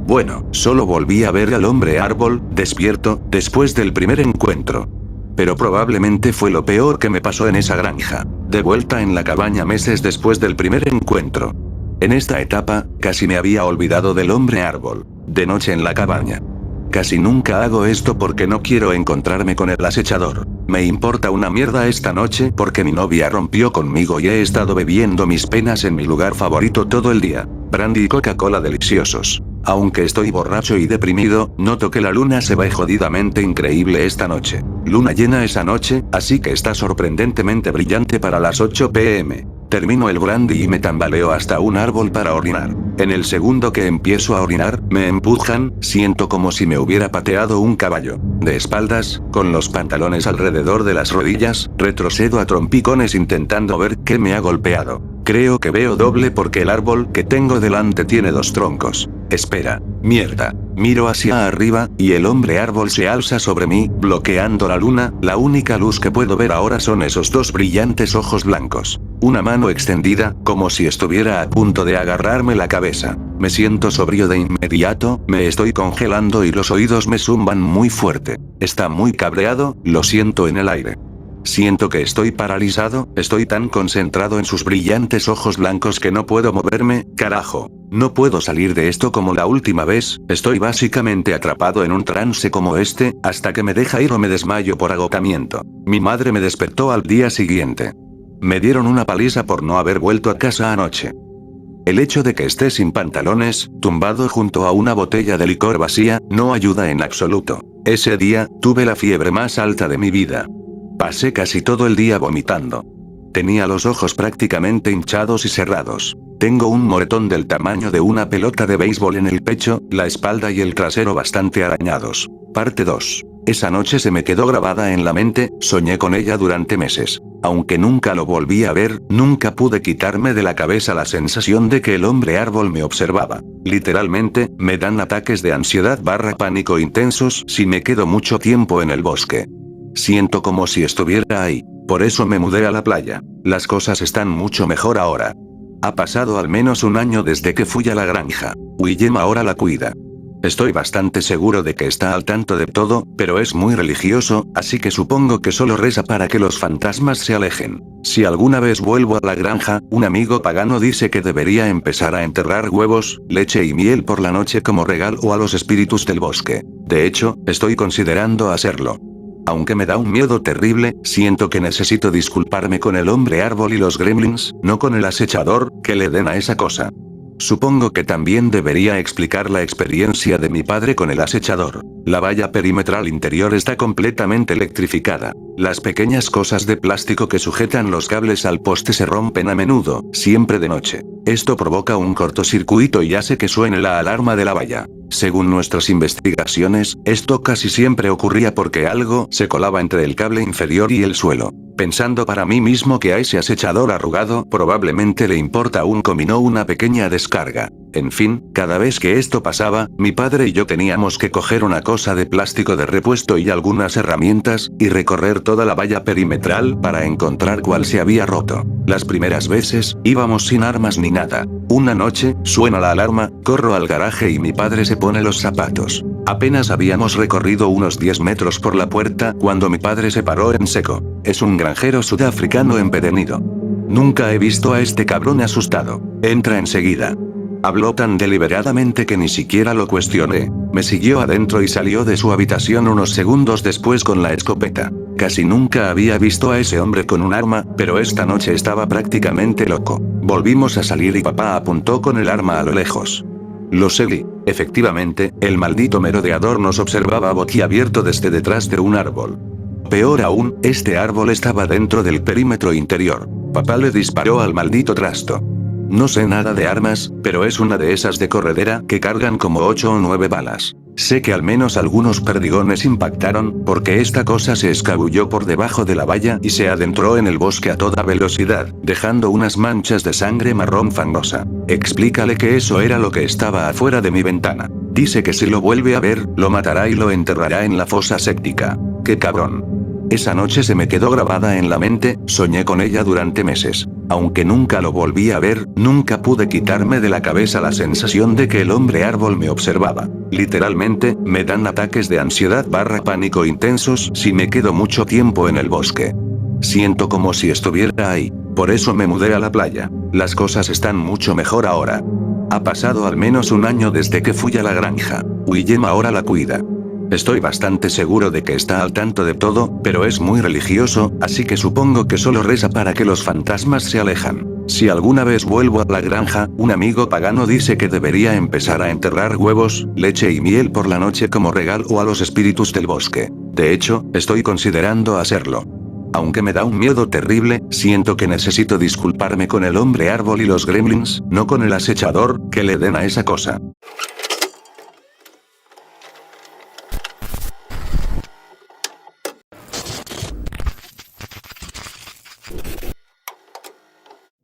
Bueno, solo volví a ver al hombre árbol, despierto, después del primer encuentro. Pero probablemente fue lo peor que me pasó en esa granja. De vuelta en la cabaña meses después del primer encuentro. En esta etapa, casi me había olvidado del hombre árbol. De noche en la cabaña. Casi nunca hago esto porque no quiero encontrarme con el acechador. Me importa una mierda esta noche porque mi novia rompió conmigo y he estado bebiendo mis penas en mi lugar favorito todo el día. Brandy y Coca-Cola deliciosos. Aunque estoy borracho y deprimido, noto que la luna se ve jodidamente increíble esta noche. Luna llena esa noche, así que está sorprendentemente brillante para las 8 p.m. Termino el brandy y me tambaleo hasta un árbol para orinar. En el segundo que empiezo a orinar, me empujan, siento como si me hubiera pateado un caballo. De espaldas, con los pantalones alrededor de las rodillas, retrocedo a trompicones intentando ver qué me ha golpeado. Creo que veo doble porque el árbol que tengo delante tiene dos troncos. Espera, mierda. Miro hacia arriba, y el hombre árbol se alza sobre mí, bloqueando la luna. La única luz que puedo ver ahora son esos dos brillantes ojos blancos. Una mano extendida, como si estuviera a punto de agarrarme la cabeza. Me siento sobrio de inmediato, me estoy congelando y los oídos me zumban muy fuerte. Está muy cabreado, lo siento en el aire. Siento que estoy paralizado, estoy tan concentrado en sus brillantes ojos blancos que no puedo moverme, carajo. No puedo salir de esto como la última vez, estoy básicamente atrapado en un trance como este, hasta que me deja ir o me desmayo por agotamiento. Mi madre me despertó al día siguiente. Me dieron una paliza por no haber vuelto a casa anoche. El hecho de que esté sin pantalones, tumbado junto a una botella de licor vacía, no ayuda en absoluto. Ese día, tuve la fiebre más alta de mi vida. Pasé casi todo el día vomitando. Tenía los ojos prácticamente hinchados y cerrados. Tengo un moretón del tamaño de una pelota de béisbol en el pecho, la espalda y el trasero bastante arañados. Parte 2. Esa noche se me quedó grabada en la mente, soñé con ella durante meses. Aunque nunca lo volví a ver, nunca pude quitarme de la cabeza la sensación de que el hombre árbol me observaba. Literalmente, me dan ataques de ansiedad / pánico intensos si me quedo mucho tiempo en el bosque. Siento como si estuviera ahí. Por eso me mudé a la playa. Las cosas están mucho mejor ahora. Ha pasado al menos un año desde que fui a la granja. Willem ahora la cuida. Estoy bastante seguro de que está al tanto de todo, pero es muy religioso, así que supongo que solo reza para que los fantasmas se alejen. Si alguna vez vuelvo a la granja, un amigo pagano dice que debería empezar a enterrar huevos, leche y miel por la noche como regalo a los espíritus del bosque. De hecho, estoy considerando hacerlo. Aunque me da un miedo terrible, siento que necesito disculparme con el hombre árbol y los gremlins, no con el acechador, que le den a esa cosa. Supongo que también debería explicar la experiencia de mi padre con el acechador. La valla perimetral interior está completamente electrificada. Las pequeñas cosas de plástico que sujetan los cables al poste se rompen a menudo, siempre de noche. Esto provoca un cortocircuito y hace que suene la alarma de la valla. Según nuestras investigaciones, esto casi siempre ocurría porque algo se colaba entre el cable inferior y el suelo. Pensando para mí mismo que a ese acechador arrugado probablemente le importa un comino una pequeña descarga. En fin, cada vez que esto pasaba, mi padre y yo teníamos que coger una cosa de plástico de repuesto y algunas herramientas, y recorrer toda la valla perimetral para encontrar cuál se había roto. Las primeras veces, íbamos sin armas ni nada. Una noche, suena la alarma, corro al garaje y mi padre se pone los zapatos. Apenas habíamos recorrido unos 10 metros por la puerta cuando mi padre se paró en seco. Es un granjero sudafricano empedernido. Nunca he visto a este cabrón asustado. Entra enseguida. Habló tan deliberadamente que ni siquiera lo cuestioné. Me siguió adentro y salió de su habitación unos segundos después con la escopeta. Casi nunca había visto a ese hombre con un arma, pero esta noche estaba prácticamente loco. Volvimos a salir y papá apuntó con el arma a lo lejos. Lo seguí. Efectivamente, el maldito merodeador nos observaba boquiabierto desde detrás de un árbol. Peor aún, este árbol estaba dentro del perímetro interior. Papá le disparó al maldito trasto. No sé nada de armas, pero es una de esas de corredera que cargan como 8 o 9 balas. Sé que al menos algunos perdigones impactaron, porque esta cosa se escabulló por debajo de la valla y se adentró en el bosque a toda velocidad, dejando unas manchas de sangre marrón fangosa. Explícale que eso era lo que estaba afuera de mi ventana. Dice que si lo vuelve a ver, lo matará y lo enterrará en la fosa séptica. ¡Qué cabrón! Esa noche se me quedó grabada en la mente, soñé con ella durante meses. Aunque nunca lo volví a ver, nunca pude quitarme de la cabeza la sensación de que el hombre árbol me observaba. Literalmente, me dan ataques de ansiedad / pánico intensos si me quedo mucho tiempo en el bosque. Siento como si estuviera ahí. Por eso me mudé a la playa. Las cosas están mucho mejor ahora. Ha pasado al menos un año desde que fui a la granja. Willem ahora la cuida. Estoy bastante seguro de que está al tanto de todo, pero es muy religioso, así que supongo que solo reza para que los fantasmas se alejan. Si alguna vez vuelvo a la granja, un amigo pagano dice que debería empezar a enterrar huevos, leche y miel por la noche como regalo a los espíritus del bosque. De hecho, estoy considerando hacerlo. Aunque me da un miedo terrible, siento que necesito disculparme con el hombre árbol y los gremlins, no con el acechador, que le den a esa cosa.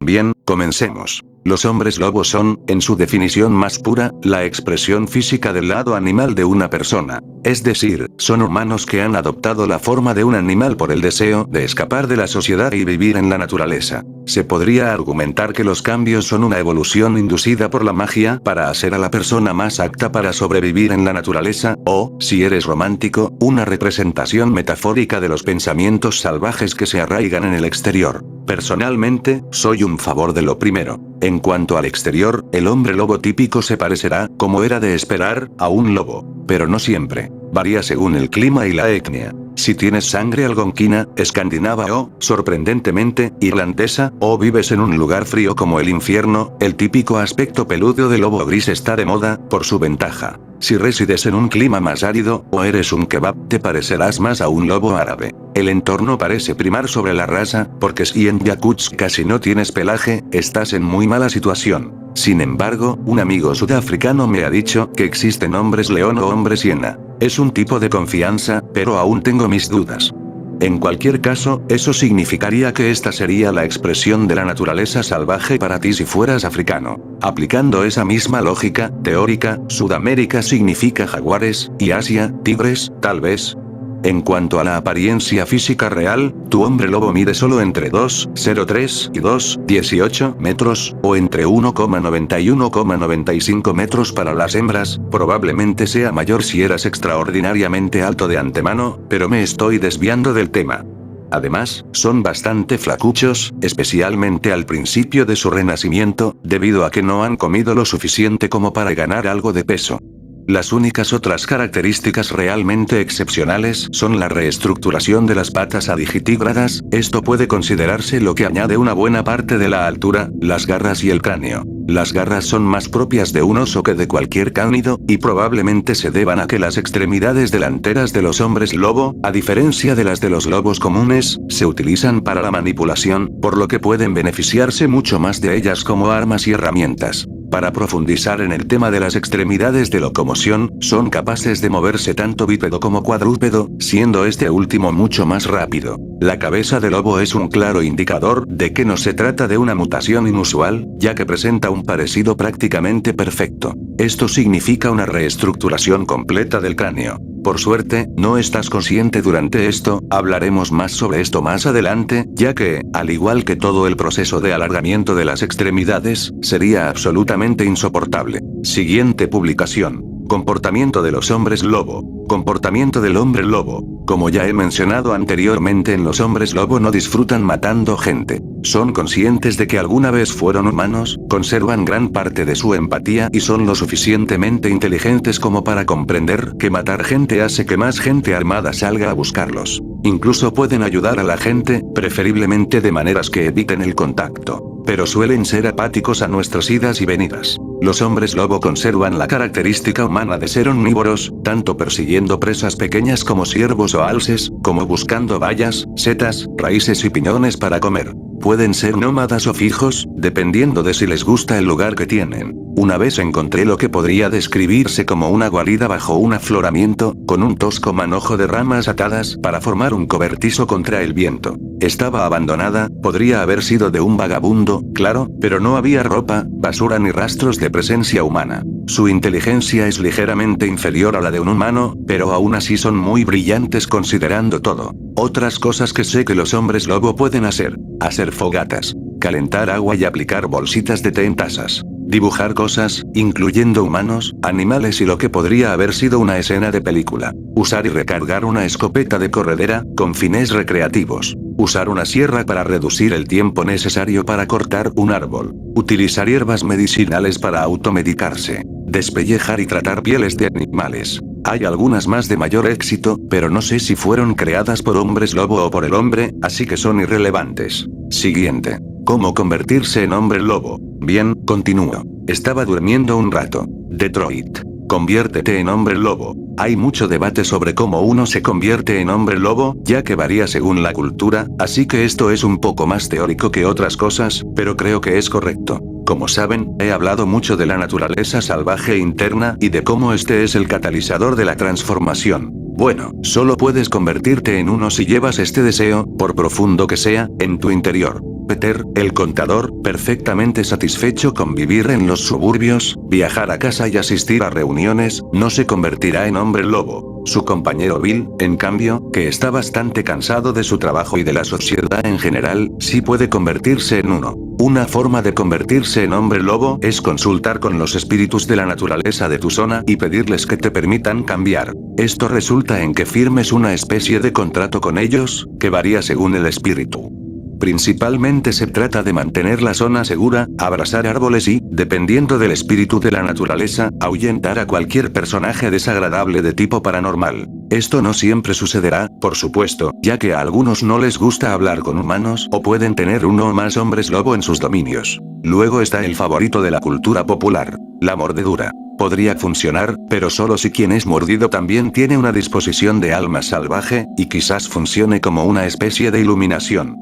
Bien, comencemos. Los hombres lobos son, en su definición más pura, la expresión física del lado animal de una persona. Es decir, son humanos que han adoptado la forma de un animal por el deseo de escapar de la sociedad y vivir en la naturaleza. Se podría argumentar que los cambios son una evolución inducida por la magia para hacer a la persona más apta para sobrevivir en la naturaleza, o, si eres romántico, una representación metafórica de los pensamientos salvajes que se arraigan en el exterior. Personalmente, soy un favor de lo primero. En cuanto al exterior, el hombre lobo típico se parecerá, como era de esperar, a un lobo. Pero no siempre. Varía según el clima y la etnia. Si tienes sangre algonquina, escandinava o, sorprendentemente, irlandesa, o vives en un lugar frío como el infierno, el típico aspecto peludo de lobo gris está de moda, por su ventaja. Si resides en un clima más árido, o eres un kebab, te parecerás más a un lobo árabe. El entorno parece primar sobre la raza, porque si en Yakutsk casi no tienes pelaje, estás en muy mala situación. Sin embargo, un amigo sudafricano me ha dicho que existen hombres león o hombres hiena. Es un tipo de confianza, pero aún tengo mis dudas. En cualquier caso, eso significaría que esta sería la expresión de la naturaleza salvaje para ti si fueras africano. Aplicando esa misma lógica teórica, Sudamérica significa jaguares, y Asia, tigres, tal vez. En cuanto a la apariencia física real, tu hombre lobo mide solo entre 2,03 y 2,18 metros, o entre 1,90 y 1,95 metros para las hembras. Probablemente sea mayor si eras extraordinariamente alto de antemano, pero me estoy desviando del tema. Además, son bastante flacuchos, especialmente al principio de su renacimiento, debido a que no han comido lo suficiente como para ganar algo de peso. Las únicas otras características realmente excepcionales son la reestructuración de las patas adigitígradas. Esto puede considerarse lo que añade una buena parte de la altura, las garras y el cráneo. Las garras son más propias de un oso que de cualquier cánido, y probablemente se deban a que las extremidades delanteras de los hombres lobo, a diferencia de las de los lobos comunes, se utilizan para la manipulación, por lo que pueden beneficiarse mucho más de ellas como armas y herramientas. Para profundizar en el tema de las extremidades de locomoción, son capaces de moverse tanto bípedo como cuadrúpedo, siendo este último mucho más rápido. La cabeza de lobo es un claro indicador de que no se trata de una mutación inusual, ya que presenta un parecido prácticamente perfecto. Esto significa una reestructuración completa del cráneo. Por suerte, no estás consciente durante esto, hablaremos más sobre esto más adelante, ya que, al igual que todo el proceso de alargamiento de las extremidades, sería absolutamente insoportable. Siguiente publicación. Comportamiento de los hombres lobo. Comportamiento del hombre lobo. Como ya he mencionado anteriormente, en los hombres lobo no disfrutan matando gente. Son conscientes de que alguna vez fueron humanos, conservan gran parte de su empatía y son lo suficientemente inteligentes como para comprender que matar gente hace que más gente armada salga a buscarlos. Incluso pueden ayudar a la gente, preferiblemente de maneras que eviten el contacto. Pero suelen ser apáticos a nuestras idas y venidas. Los hombres lobo conservan la característica humana de ser omnívoros, tanto persiguiendo presas pequeñas como ciervos o alces, como buscando bayas, setas, raíces y piñones para comer. Pueden ser nómadas o fijos, dependiendo de si les gusta el lugar que tienen. Una vez encontré lo que podría describirse como una guarida bajo un afloramiento, con un tosco manojo de ramas atadas para formar un cobertizo contra el viento. Estaba abandonada, podría haber sido de un vagabundo, claro, pero no había ropa, basura ni rastros de presencia humana. Su inteligencia es ligeramente inferior a la de un humano, pero aún así son muy brillantes considerando todo. Otras cosas que sé que los hombres lobo pueden hacer: hacer fogatas, calentar agua y aplicar bolsitas de té en tazas. Dibujar cosas, incluyendo humanos, animales y lo que podría haber sido una escena de película. Usar y recargar una escopeta de corredera, con fines recreativos. Usar una sierra para reducir el tiempo necesario para cortar un árbol. Utilizar hierbas medicinales para automedicarse. Despellejar y tratar pieles de animales. Hay algunas más de mayor éxito, pero no sé si fueron creadas por hombres lobo o por el hombre, así que son irrelevantes. Siguiente. ¿Cómo convertirse en hombre lobo? Bien, continúo. Estaba durmiendo un rato. Detroit. Conviértete en hombre lobo. Hay mucho debate sobre cómo uno se convierte en hombre lobo, ya que varía según la cultura, así que esto es un poco más teórico que otras cosas, pero creo que es correcto. Como saben, he hablado mucho de la naturaleza salvaje interna y de cómo este es el catalizador de la transformación. Bueno, solo puedes convertirte en uno si llevas este deseo, por profundo que sea, en tu interior. Peter, el contador, perfectamente satisfecho con vivir en los suburbios, viajar a casa y asistir a reuniones, no se convertirá en hombre lobo. Su compañero Bill, en cambio, que está bastante cansado de su trabajo y de la sociedad en general, sí puede convertirse en uno. Una forma de convertirse en hombre lobo es consultar con los espíritus de la naturaleza de tu zona y pedirles que te permitan cambiar. Esto resulta en que firmes una especie de contrato con ellos, que varía según el espíritu. Principalmente se trata de mantener la zona segura, abrazar árboles y, dependiendo del espíritu de la naturaleza, ahuyentar a cualquier personaje desagradable de tipo paranormal. Esto no siempre sucederá, por supuesto, ya que a algunos no les gusta hablar con humanos o pueden tener uno o más hombres lobo en sus dominios. Luego está el favorito de la cultura popular, la mordedura. Podría funcionar, pero solo si quien es mordido también tiene una disposición de alma salvaje, y quizás funcione como una especie de iluminación.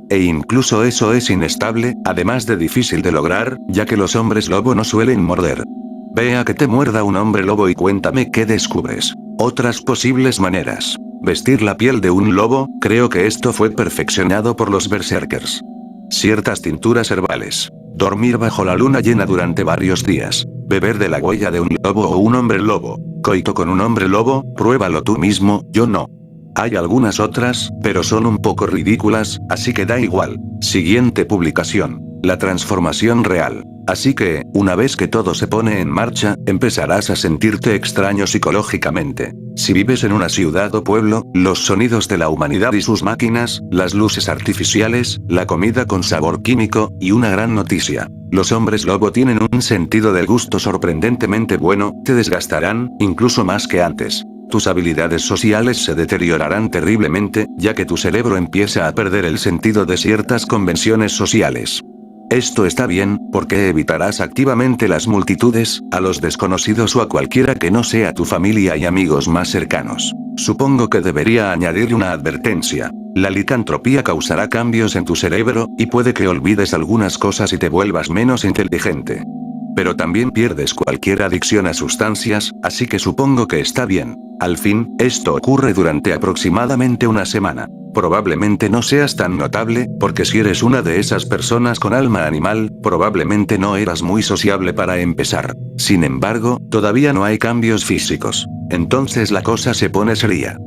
E incluso eso es inestable, además de difícil de lograr, ya que los hombres lobo no suelen morder. Ve a que te muerda un hombre lobo y cuéntame qué descubres. Otras posibles maneras. Vestir la piel de un lobo, creo que esto fue perfeccionado por los berserkers. Ciertas tinturas herbales. Dormir bajo la luna llena durante varios días. Beber de la huella de un lobo o un hombre lobo. Coito con un hombre lobo, pruébalo tú mismo, yo no. Hay algunas otras, pero son un poco ridículas, así que da igual. Siguiente publicación. La transformación real. Así que, una vez que todo se pone en marcha, empezarás a sentirte extraño psicológicamente. Si vives en una ciudad o pueblo, los sonidos de la humanidad y sus máquinas, las luces artificiales, la comida con sabor químico, y una gran noticia. Los hombres lobo tienen un sentido del gusto sorprendentemente bueno, te desgastarán, incluso más que antes. Tus habilidades sociales se deteriorarán terriblemente, ya que tu cerebro empieza a perder el sentido de ciertas convenciones sociales. Esto está bien, porque evitarás activamente las multitudes, a los desconocidos o a cualquiera que no sea tu familia y amigos más cercanos. Supongo que debería añadir una advertencia. La licantropía causará cambios en tu cerebro, y puede que olvides algunas cosas y te vuelvas menos inteligente. pero también pierdes cualquier adicción a sustancias, así que supongo que está bien. Al fin, esto ocurre durante aproximadamente una semana. Probablemente no seas tan notable, porque si eres una de esas personas con alma animal, probablemente no eras muy sociable para empezar. Sin embargo, todavía no hay cambios físicos. Entonces la cosa se pone seria.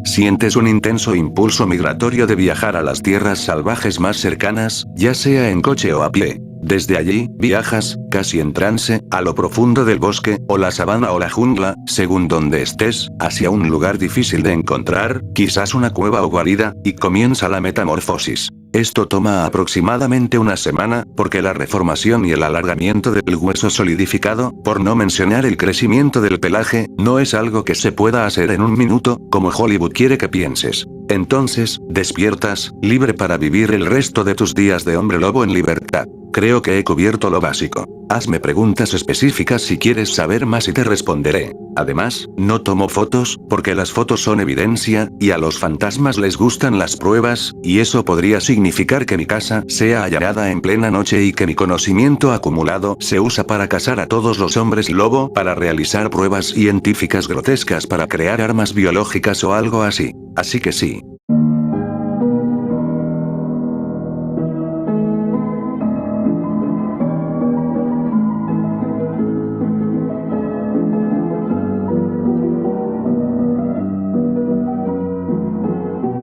Sientes un intenso impulso migratorio de viajar a las tierras salvajes más cercanas, ya sea en coche o a pie. Desde allí, viajas, casi en trance, a lo profundo del bosque, o la sabana o la jungla, según donde estés, hacia un lugar difícil de encontrar, quizás una cueva o guarida, y comienza la metamorfosis. Esto toma aproximadamente una semana, porque la reformación y el alargamiento del hueso solidificado, por no mencionar el crecimiento del pelaje, no es algo que se pueda hacer en un minuto, como Hollywood quiere que pienses. Entonces, despiertas, libre para vivir el resto de tus días de hombre lobo en libertad. Creo que he cubierto lo básico. Hazme preguntas específicas si quieres saber más y te responderé. Además, no tomo fotos, porque las fotos son evidencia, y a los fantasmas les gustan las pruebas, y eso podría significar que mi casa sea allanada en plena noche y que mi conocimiento acumulado se usa para cazar a todos los hombres lobo, para realizar pruebas científicas grotescas para crear armas biológicas o algo así. Así que sí.